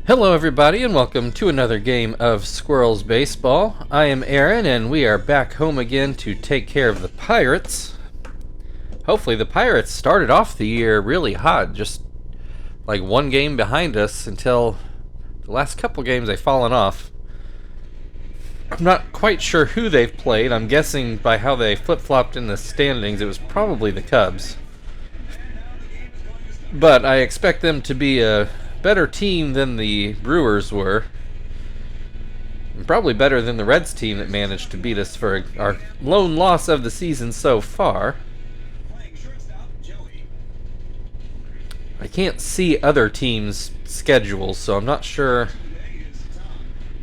Hello everybody and welcome to another game of Squirrels Baseball. I am Aaron and we are back home again to take care of the Pirates. Hopefully the Pirates started off the year really hot, just like one game behind us until the last couple games they've fallen off. I'm not quite sure who they've played. I'm guessing by how they flip-flopped in the standings it was probably the Cubs. But I expect them to be a better team than the Brewers were. And probably better than the Reds team that managed to beat us for our lone loss of the season so far. I can't see other teams' schedules, so I'm not sure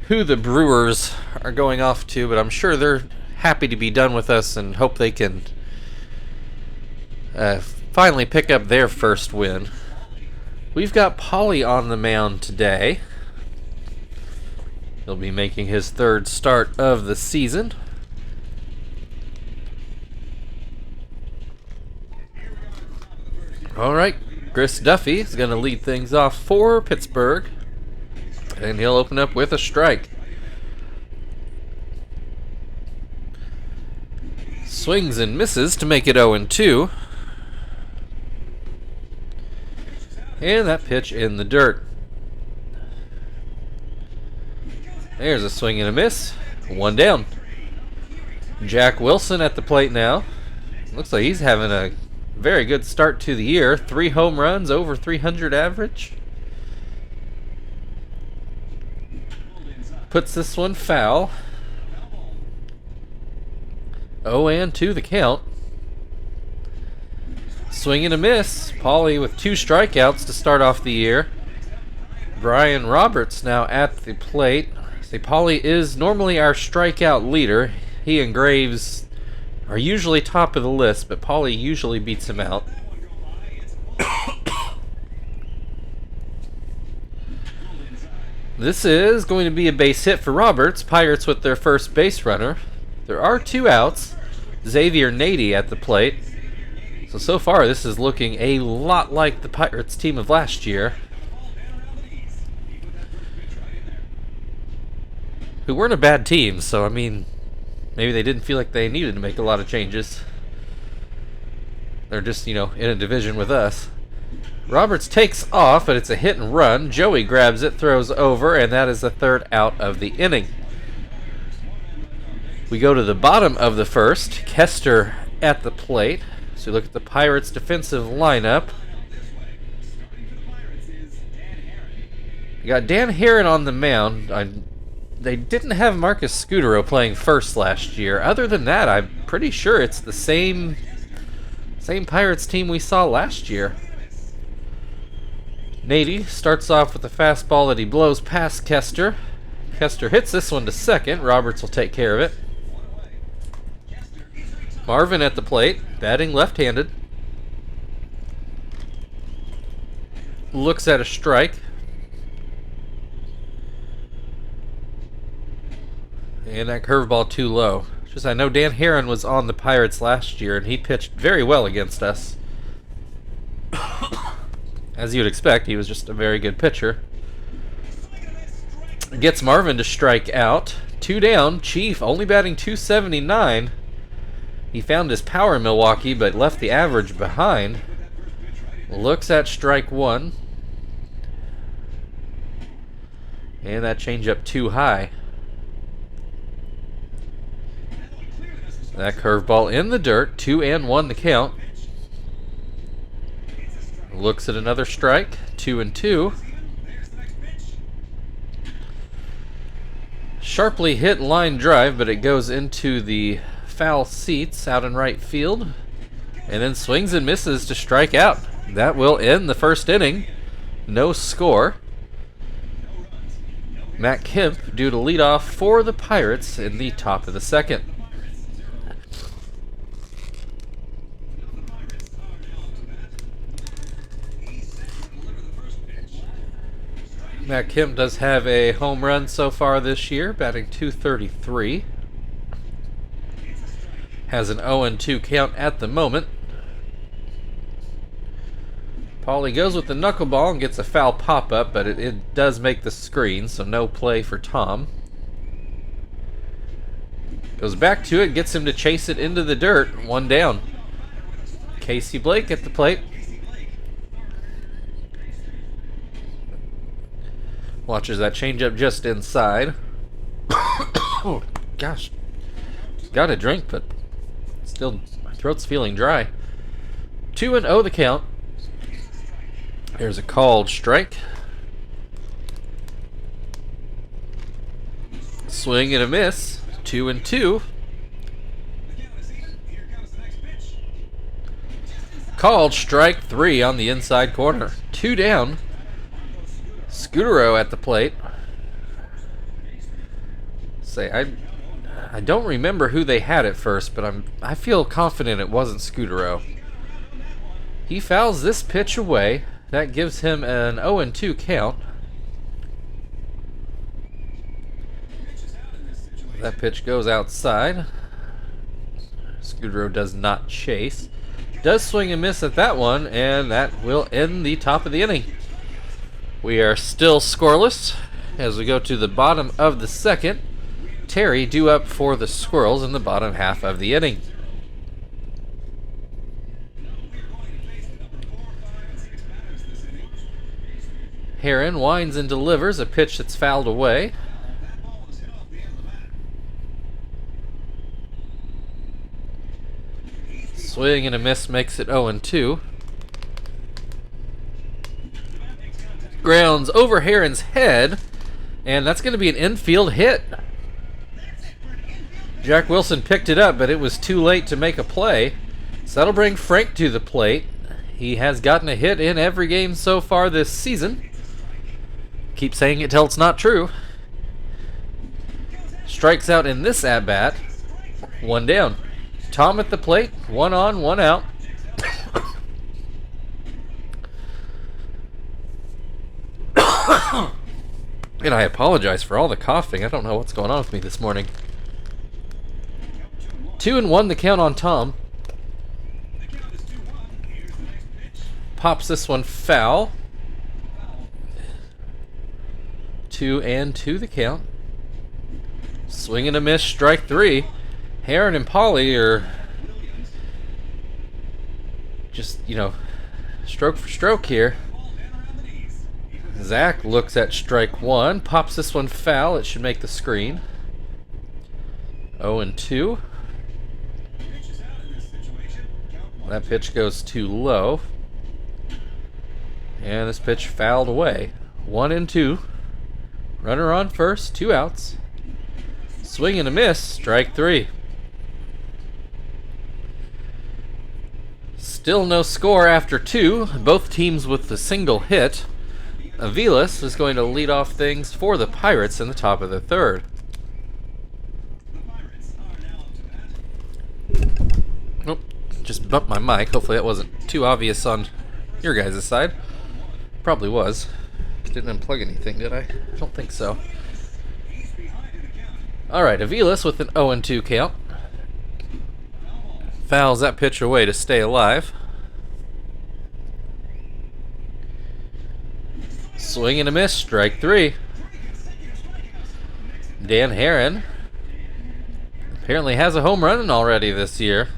who the Brewers are going off to, but I'm sure they're happy to be done with us and hope they can finally pick up their first win. We've got Paulie on the mound today. He'll be making his third start of the season. Alright, Chris Duffy is going to lead things off for Pittsburgh. And he'll open up with a strike. Swings and misses to make it 0-2. And that pitch in the dirt. There's a swing and a miss. One down. Jack Wilson at the plate now. Looks like he's having a very good start to the year. 3 home runs, over 300 average. Puts this one foul. 0-2 the count. Swing and a miss. Paulie with 2 strikeouts to start off the year. Brian Roberts now at the plate. See, Paulie is normally our strikeout leader. He and Graves are usually top of the list, but Paulie usually beats him out. This is going to be a base hit for Roberts. Pirates with their first base runner. There are 2 outs. Xavier Nady at the plate. So far this is looking a lot like the Pirates team of last year, who weren't a bad team, so I mean, maybe they didn't feel like they needed to make a lot of changes. They're just, in a division with us. Roberts takes off, but it's a hit and run. Joey grabs it, throws over, and that is the 3rd out of the inning. We go to the bottom of the first. Kester at the plate. So look at the Pirates' defensive lineup. You got Dan Herron on the mound. They didn't have Marcus Scudero playing first last year. Other than that, I'm pretty sure it's the same Pirates team we saw last year. Nady starts off with a fastball that he blows past Kester. Kester hits this one to second. Roberts will take care of it. Marvin at the plate, batting left-handed. Looks at a strike. And that curveball too low. Just I know Dan Herron was on the Pirates last year and he pitched very well against us. As you'd expect, he was just a very good pitcher. Gets Marvin to strike out. 2 down. Chief only batting .279. He found his power in Milwaukee, but left the average behind. Looks at strike 1. And that changeup too high. That curveball in the dirt. 2-1 the count. Looks at another strike. 2-2. Sharply hit line drive, but it goes into the foul seats out in right field, and then swings and misses to strike out. That will end the first inning. No score. Matt Kemp due to lead off for the Pirates in the top of the second. Matt Kemp does have a home run so far this year, batting .233. Has an 0-2 count at the moment. Paulie goes with the knuckleball and gets a foul pop-up, but it does make the screen, so no play for Tom. Goes back to it, gets him to chase it into the dirt. One down. Casey Blake at the plate. Watches that changeup just inside. Oh, gosh. Got a drink, but still my throat's feeling dry. 2-0 the count. There's a called strike. Swing and a miss. 2-2. Called strike 3 on the inside corner. 2 down. Scutero at the plate. I don't remember who they had at first, but I feel confident it wasn't Scutero. He fouls this pitch away. That gives him an 0-2 count. That pitch goes outside. Scutero does not chase. Does swing and miss at that one, and that will end the top of the inning. We are still scoreless as we go to the bottom of the second. Terry due up for the Squirrels in the bottom half of the inning. Heron winds and delivers a pitch that's fouled away. Swing and a miss makes it 0-2. Grounds over Heron's head, and that's going to be an infield hit. Jack Wilson picked it up, but it was too late to make a play. So that'll bring Frank to the plate. He has gotten a hit in every game so far this season. Keep saying it till it's not true. Strikes out in this at-bat. 1 down. Tom at the plate. 1 on, 1 out. And I apologize for all the coughing. I don't know what's going on with me this morning. 2-1 the count on Tom. Pops this one foul. 2-2 the count. Swing and a miss, strike 3. Heron and Paulie are just, stroke for stroke here. Zach looks at strike 1, pops this one foul. It should make the screen. 0-2. That pitch goes too low. And this pitch fouled away. 1-2. Runner on first, 2 outs. Swing and a miss, strike 3. Still no score after 2. Both teams with the single hit. Aviles is going to lead off things for the Pirates in the top of the third. Oh, just bumped my mic. Hopefully that wasn't too obvious on your guys' side. Probably was. Didn't unplug anything, did I? I don't think so. Alright, Aviles with an 0-2 count. Fouls that pitch away to stay alive. Swing and a miss, strike 3. Dan Heron apparently has a home run already this year.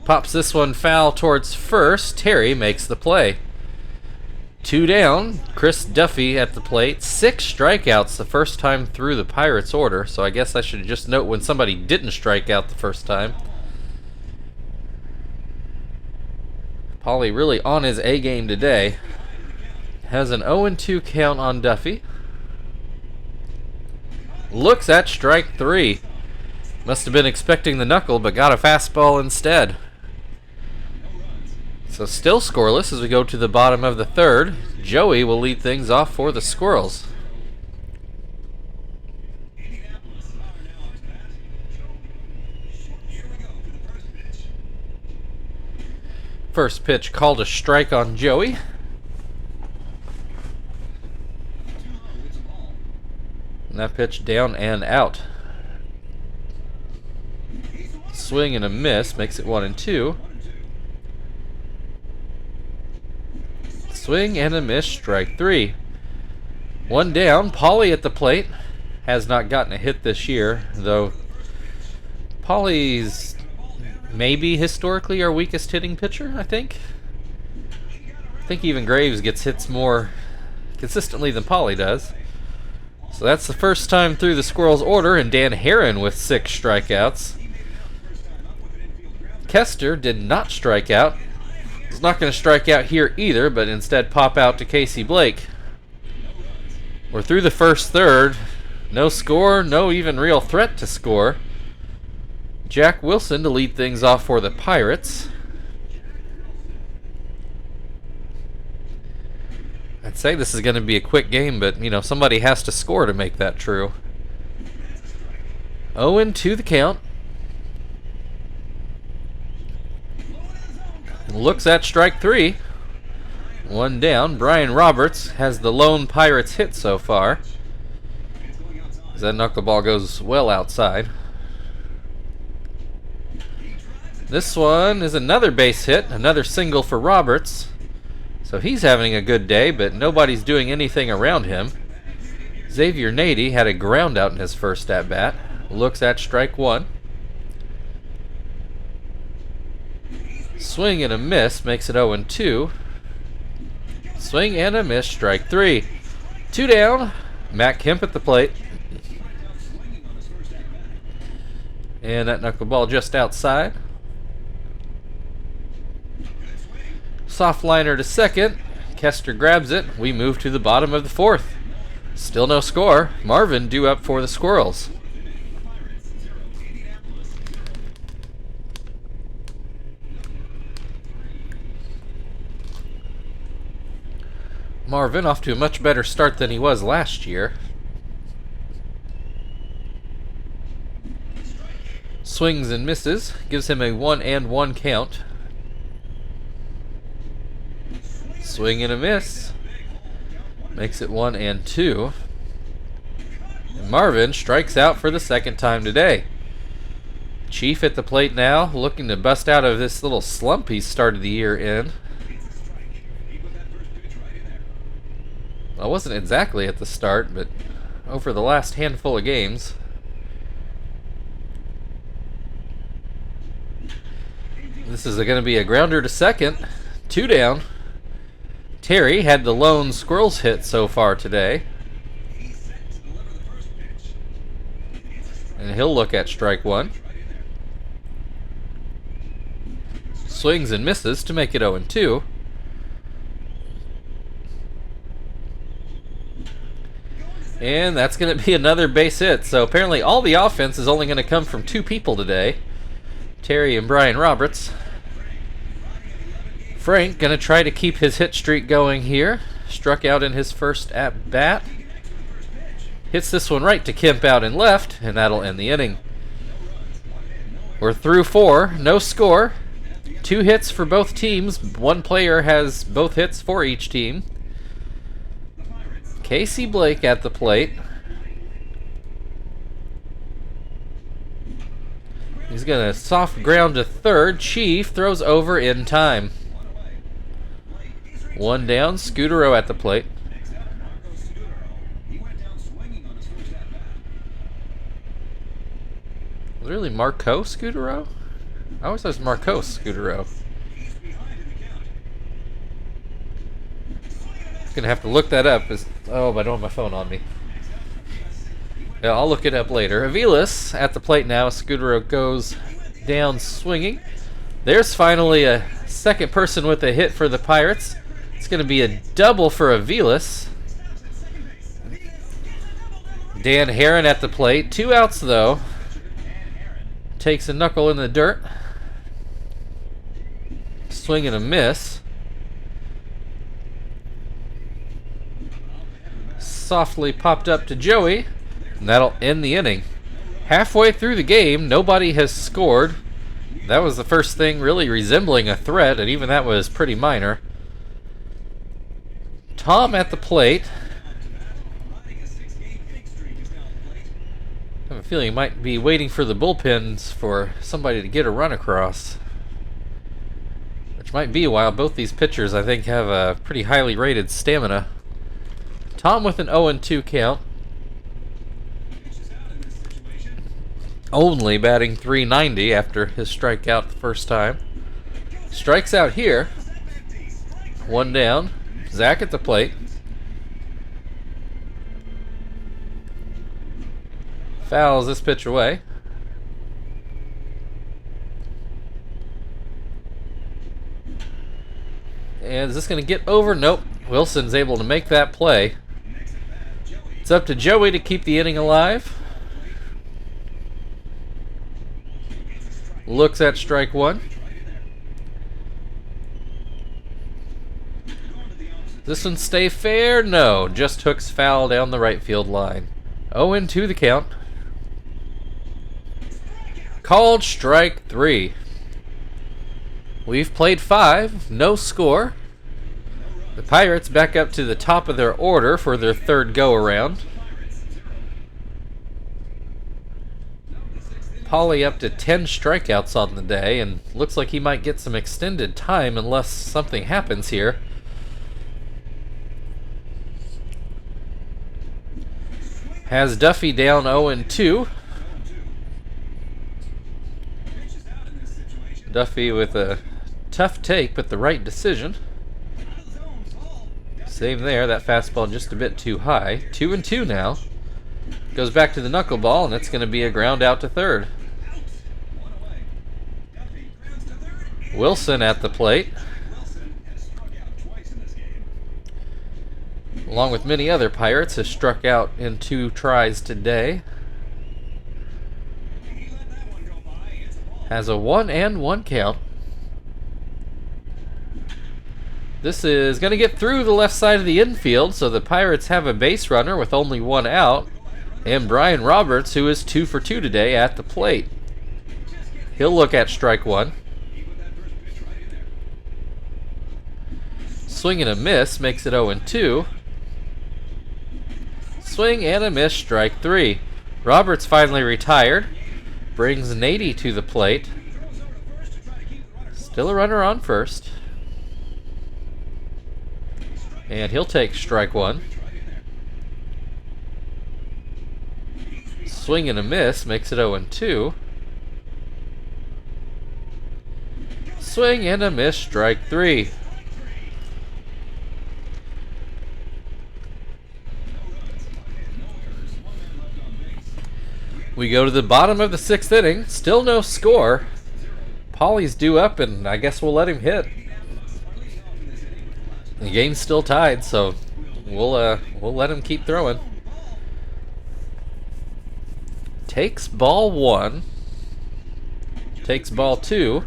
Pops this one foul towards first. Terry makes the play. 2 down. Chris Duffy at the plate. 6 strikeouts the first time through the Pirates order, so I guess I should just note when somebody didn't strike out the first time. Paulie really on his A game today. Has an 0-2 count on Duffy. Looks at strike 3. Must have been expecting the knuckle, but got a fastball instead. So still scoreless as we go to the bottom of the third. Joey will lead things off for the Squirrels. First pitch called a strike on Joey. And that pitch down and out. Swing and a miss makes it 1-2. Swing and a miss, strike 3. One down. Paulie at the plate. Has not gotten a hit this year, though Paulie's maybe historically our weakest hitting pitcher, I think. I think even Graves gets hits more consistently than Paulie does. So that's the first time through the Squirrels order, and Dan Herron with 6 strikeouts. Kester did not strike out. He's not going to strike out here either, but instead pop out to Casey Blake. We're through the first third. No score, no even real threat to score. Jack Wilson to lead things off for the Pirates. I'd say this is going to be a quick game, but, you know, somebody has to score to make that true. 0-2 the count. Looks at strike 3. One down. Brian Roberts has the lone Pirates hit so far, as that knuckleball goes well outside. This one is another base hit, another single for Roberts. So he's having a good day, but nobody's doing anything around him. Xavier Nady had a ground out in his first at-bat. Looks at strike 1. Swing and a miss makes it 0-2. Swing and a miss, strike 3. 2 down. Matt Kemp at the plate. And that knuckleball just outside. Soft liner to second. Kester grabs it. We move to the bottom of the 4th. Still no score. Marvin due up for the Squirrels. Marvin off to a much better start than he was last year. Swings and misses. Gives him a 1-1 count. Swing and a miss. Makes it 1-2. And Marvin strikes out for the second time today. Chief at the plate now, looking to bust out of this little slump he started the year in. Well, it wasn't exactly at the start, but over the last handful of games. This is going to be a grounder to second. 2 down. Terry had the lone Squirrels hit so far today. And he'll look at strike 1. Swings and misses to make it 0-2. And that's going to be another base hit. So apparently all the offense is only going to come from 2 people today. Terry and Brian Roberts. Frank going to try to keep his hit streak going here. Struck out in his first at-bat. Hits this one right to Kemp out in left, and that'll end the inning. We're through 4. No score. 2 hits for both teams. One player has both hits for each team. Casey Blake at the plate. He's going to soft ground to third. Chief throws over in time. 1 down. Scudero at the plate. Was it really Marco Scudero? I always thought it was Marco Scudero. Gonna have to look that up. Oh, I don't have my phone on me. Yeah, I'll look it up later. Aviles at the plate now. Scudero goes down swinging. There's finally a second person with a hit for the Pirates. It's going to be a double for Aviles. Dan Herron at the plate. 2 outs though. Takes a knuckle in the dirt. Swing and a miss. Softly popped up to Joey, and that'll end the inning. Halfway through the game, nobody has scored. That was the first thing really resembling a threat, and even that was pretty minor. Tom at the plate. I have a feeling he might be waiting for the bullpens for somebody to get a run across. which might be a while. Both these pitchers, I think, have a pretty highly rated stamina. Tom with an 0-2 count. Only batting .390 after his strikeout the first time. Strikes out here. One down. Zach at the plate. Fouls this pitch away. And is this going to get over? Nope. Wilson's able to make that play. It's up to Joey to keep the inning alive. Looks at strike one. This one stay fair? No. Just hooks foul down the right field line. 0-2 the count. Called strike three. We've played 5. No score. The Pirates back up to the top of their order for their third go-around. Paulie up to 10 strikeouts on the day, and looks like he might get some extended time unless something happens here. Has Duffy down 0-2. Duffy with a tough take, but the right decision. Same there, that fastball just a bit too high. 2-2 now. Goes back to the knuckleball, and it's going to be a ground out to third. Wilson at the plate. Along with many other Pirates, has struck out in 2 tries today. Has a 1-1 count. This is going to get through the left side of the infield, so the Pirates have a base runner with only 1 out. And Brian Roberts, who is 2 for 2 today, at the plate. He'll look at strike one. Swing and a miss makes it 0-2. Swing and a miss, strike three. Roberts finally retired. Brings Nady to the plate. Still a runner on first. And he'll take strike one. Swing and a miss makes it 0-2. Swing and a miss, strike three. We go to the bottom of the 6th inning. Still no score. Paulie's due up, and I guess we'll let him hit. The game's still tied, so we'll let him keep throwing. Takes ball 1. Takes ball 2.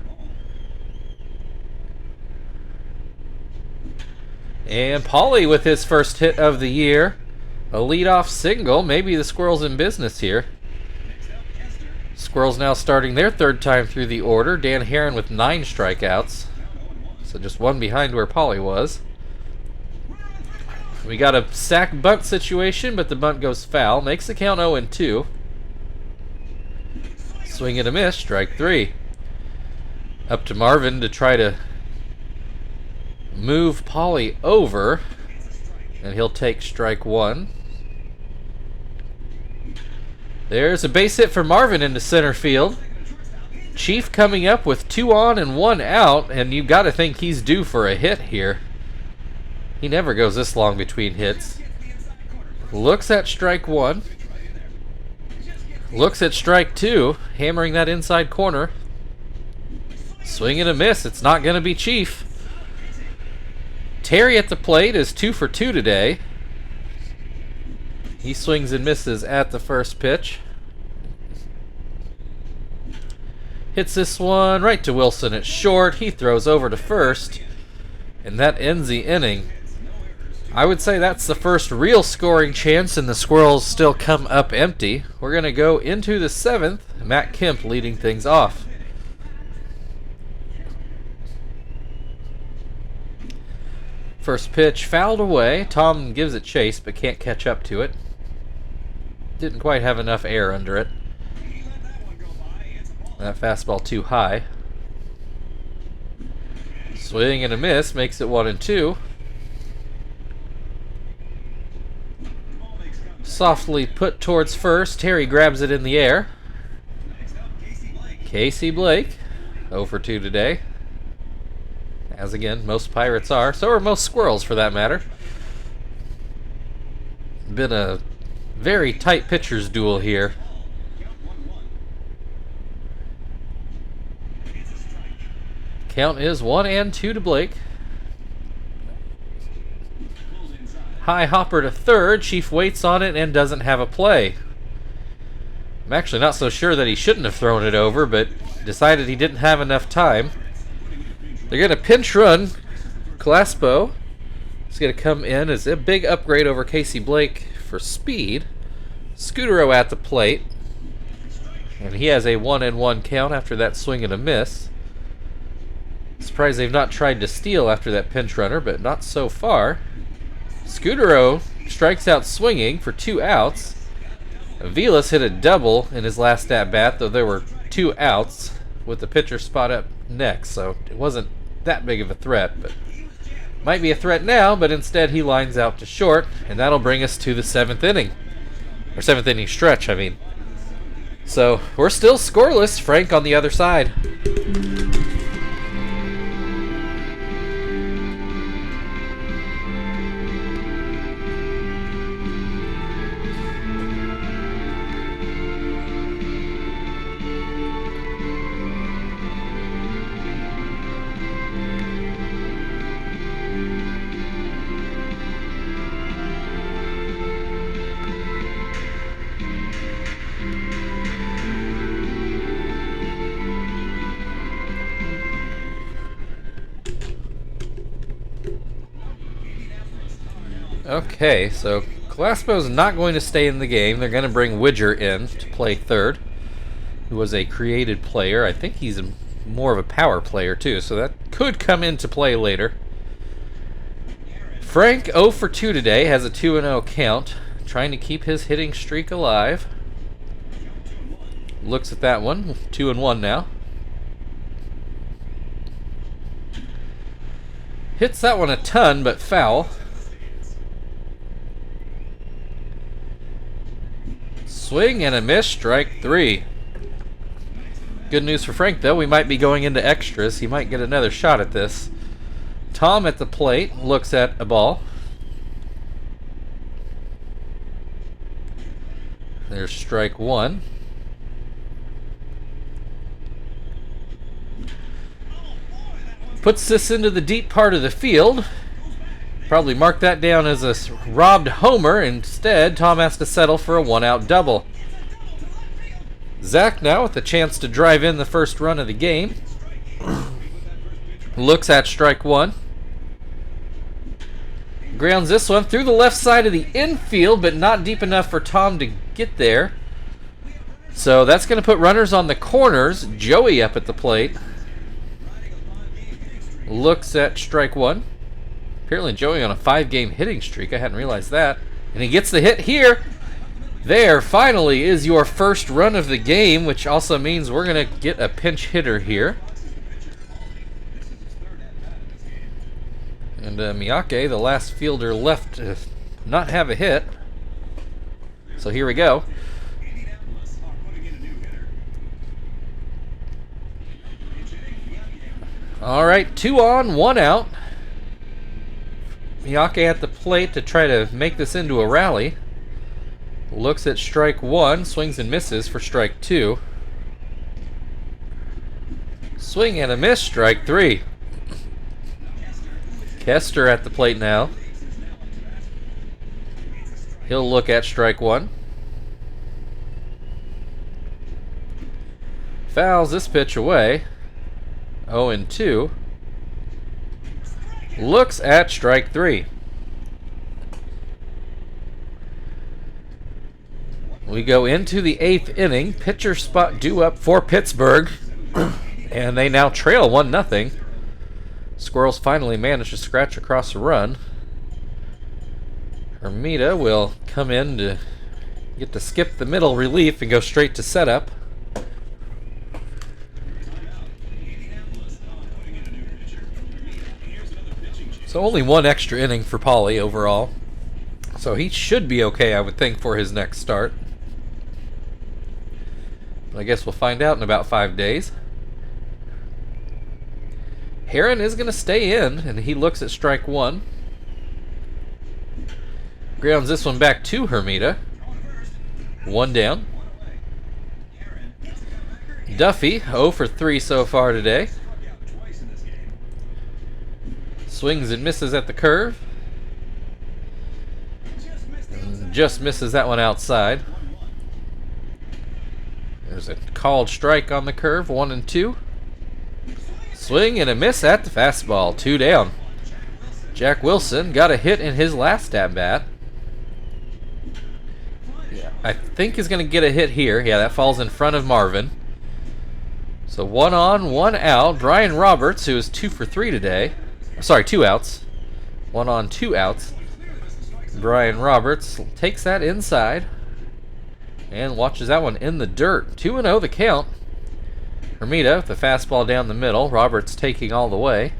And Paulie with his first hit of the year. A leadoff single. Maybe the Squirrels in business here. Squirrels now starting their 3rd time through the order. Dan Herron with 9 strikeouts. So just 1 behind where Paulie was. We got a sack bunt situation, but the bunt goes foul. Makes the count 0-2. Swing and a miss, strike 3. Up to Marvin to try to move Paulie over. And he'll take strike 1. There's a base hit for Marvin into center field. Chief coming up with 2 on and 1 out, and you got to think he's due for a hit here. He never goes this long between hits. Looks at strike 1. Looks at strike 2, hammering that inside corner. Swing and a miss. It's not going to be Chief. Terry at the plate is 2 for 2 today. He swings and misses at the first pitch. Hits this one right to Wilson at short. He throws over to first. And that ends the inning. I would say that's the first real scoring chance, and the Squirrels still come up empty. We're going to go into the 7th. Matt Kemp leading things off. First pitch fouled away. Tom gives it chase, but can't catch up to it. Didn't quite have enough air under it. That fastball too high. Swing and a miss makes it 1-2. Softly put towards first. Terry grabs it in the air. Casey Blake, 0 for 2 today. As again, most Pirates are. So are most Squirrels, for that matter. Been a very tight pitcher's duel here. Count is 1-2 to Blake. High hopper to third. Chief waits on it and doesn't have a play. I'm actually not so sure that he shouldn't have thrown it over, but decided he didn't have enough time. They're going to pinch run. Claspo is going to come in as a big upgrade over Casey Blake for speed. Scutero at the plate. And he has a 1-1 count after that swing and a miss. Surprised they've not tried to steal after that pinch runner, but not so far. Scutero strikes out swinging for 2 outs. Aviles hit a double in his last at-bat, though there were 2 outs with the pitcher spot up next, so it wasn't that big of a threat. But might be a threat now, but instead he lines out to short, and that'll bring us to the 7th inning. Or 7th inning stretch, I mean. So we're still scoreless. Frank on the other side. Okay, so Claspo's not going to stay in the game. They're going to bring Widger in to play third, who was a created player. I think he's more of a power player too, so that could come into play later. Frank, 0 for 2 today, has a 2-0 count, trying to keep his hitting streak alive. Looks at that one, 2-1 now. Hits that one a ton, but foul. Swing and a miss, strike 3. Good news for Frank, though. We might be going into extras. He might get another shot at this. Tom at the plate looks at a ball. There's strike 1. Puts this into the deep part of the field. Probably mark that down as a robbed homer. Instead, Tom has to settle for a 1-out double. Zach now with a chance to drive in the first run of the game. Looks at strike 1. Grounds this one through the left side of the infield, but not deep enough for Tom to get there. So that's going to put runners on the corners. Joey up at the plate. Looks at strike 1. Apparently Joey on a 5-game hitting streak. I hadn't realized that. And he gets the hit here. There finally is your first run of the game, which also means we're going to get a pinch hitter here. And Miyake, the last fielder left to not have a hit. So here we go. All right, 2 on, 1 out. Miyake at the plate to try to make this into a rally. Looks at strike 1, swings and misses for strike 2. Swing and a miss, strike 3. Kester at the plate now. He'll look at strike 1. Fouls this pitch away. 0-2. Looks at strike 3. We go into the 8th inning. Pitcher spot due up for Pittsburgh. And they now trail 1-0. Squirrels finally manage to scratch across a run. Hermida will come in to get to skip the middle relief and go straight to setup. So only one extra inning for Pauly overall. So he should be okay, I would think, for his next start. I guess we'll find out in about 5 days. Heron is going to stay in, and he looks at strike one. Grounds this one back to Hermida. One down. Duffy, 0 for 3 so far today. Swings and misses at the curve. And just misses that one outside. There's a called strike on the curve, 1-2. Swing and a miss at the fastball, 2 down. Jack Wilson got a hit in his last at-bat. I think he's going to get a hit here. Yeah, that falls in front of Marvin. So 1 on, 1 out. Brian Roberts, who is 2 for 3 today. Sorry, 2 outs. 1 on, 2 outs. Brian Roberts takes that inside and watches that one in the dirt. 2-0 the count. Hermida with the fastball down the middle. Roberts taking all the way.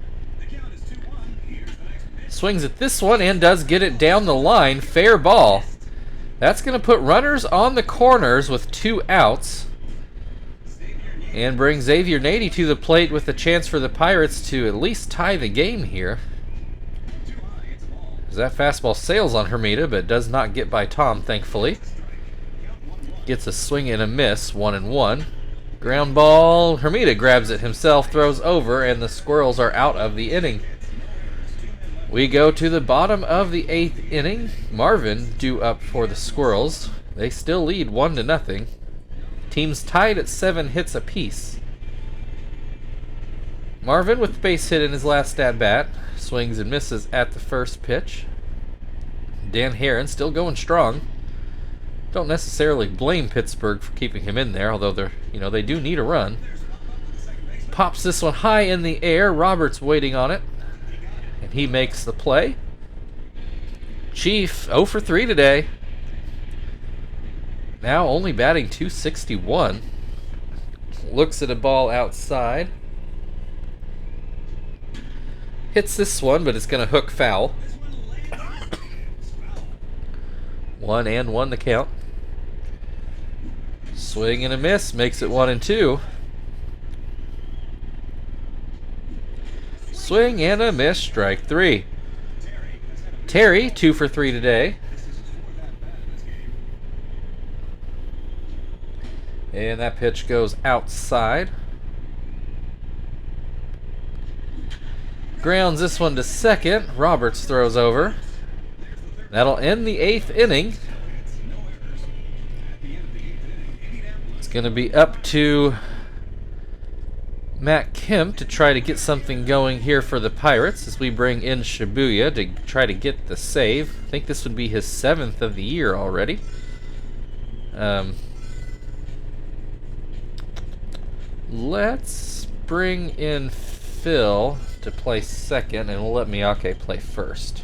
Swings at this one and does get it down the line. Fair ball. That's going to put runners on the corners with 2 outs. And bring Xavier Nady to the plate with a chance for the Pirates to at least tie the game here. As that fastball sails on Hermida, but does not get by Tom, thankfully. Gets a swing and a miss, 1-1. Ground ball, Hermida grabs it himself, throws over, and the Squirrels are out of the inning. We go to the bottom of the 8th inning. Marvin due up for the Squirrels. They still lead 1-0. Teams tied at 7 hits apiece. Marvin with the base hit in his last at-bat. Swings and misses at the first pitch. Dan Heron still going strong. Don't necessarily blame Pittsburgh for keeping him in there, although they do need a run. Pops this one high in the air. Roberts waiting on it. And he makes the play. Chief, 0 for 3 today. Now only batting .261. Looks at a ball outside. Hits this one, but it's going to hook foul. 1-1 the count. Swing and a miss. Makes it 1-2. Swing and a miss. Strike 3. Terry, 2 for 3 today. And that pitch goes outside. Grounds this one to second. Roberts throws over. That'll end the 8th inning. It's going to be up to Matt Kemp to try to get something going here for the Pirates as we bring in Shibuya to try to get the save. I think this would be his 7th of the year already. Let's bring in Phil to play second, and we'll let Miyake play first.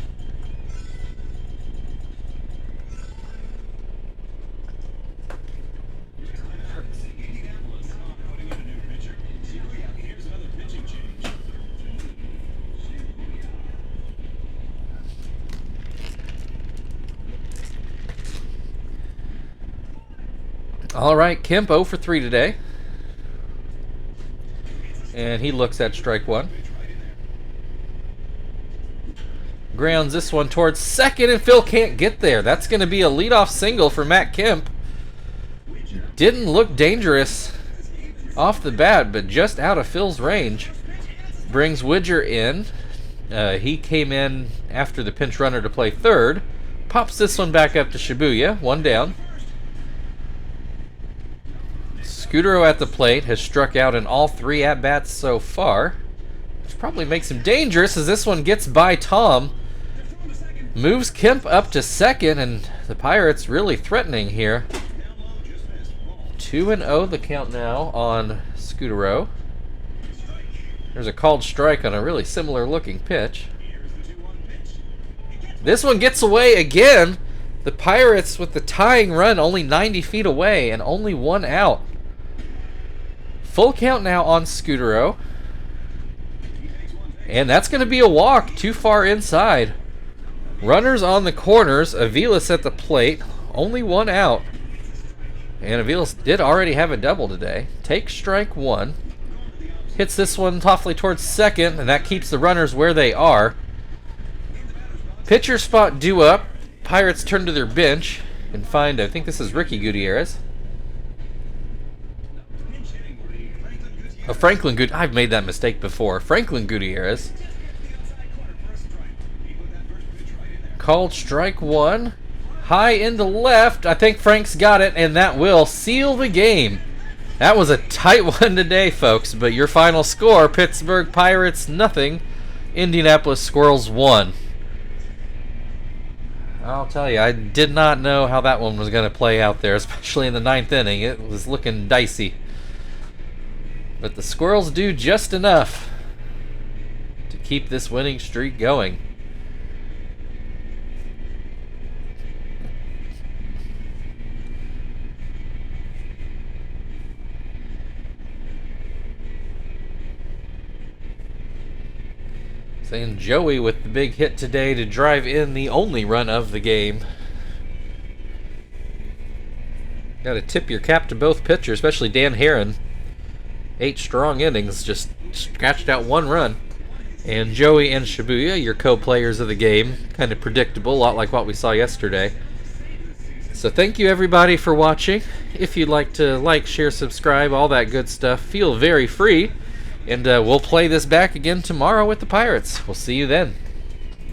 All right, Kemp 0 for 3 today. And he looks at strike 1. Grounds this one towards second, and Phil can't get there. That's going to be a leadoff single for Matt Kemp. Didn't look dangerous off the bat, but just out of Phil's range. Brings Widger in. He came in after the pinch runner to play third. Pops this one back up to Shibuya. 1 down. Scudero at the plate has struck out in all 3 at-bats so far, which probably makes him dangerous as this one gets by Tom. Moves Kemp up to second, and the Pirates really threatening here. 2-0 the count now on Scudero. There's a called strike on a really similar looking pitch. This one gets away again. The Pirates with the tying run only 90 feet away and only 1 out. Full count now on Scudero. And that's going to be a walk too far inside. Runners on the corners. Aviles at the plate. Only one out. And Aviles did already have a double today. Take strike one. Hits this one softly towards second, and that keeps the runners where they are. Pitcher spot due up. Pirates turn to their bench and find, I think this is Ricky Gutierrez. Franklin Gutierrez. I've made that mistake before. Franklin Gutierrez. Called strike one. High into left. I think Frank's got it, and that will seal the game. That was a tight one today, folks, but your final score, Pittsburgh Pirates 0, Indianapolis Squirrels 1. I'll tell you, I did not know how that one was going to play out there, especially in the 9th inning. It was looking dicey. But the Squirrels do just enough to keep this winning streak going. Saying Joey with the big hit today to drive in the only run of the game. Got to tip your cap to both pitchers, especially Dan Herron. 8 strong innings, just scratched out 1 run. And Joey and Shibuya, your co-players of the game. Kind of predictable, a lot like what we saw yesterday. So thank you everybody for watching. If you'd like to like, share, subscribe, all that good stuff, feel very free. And we'll play this back again tomorrow with the Pirates. We'll see you then.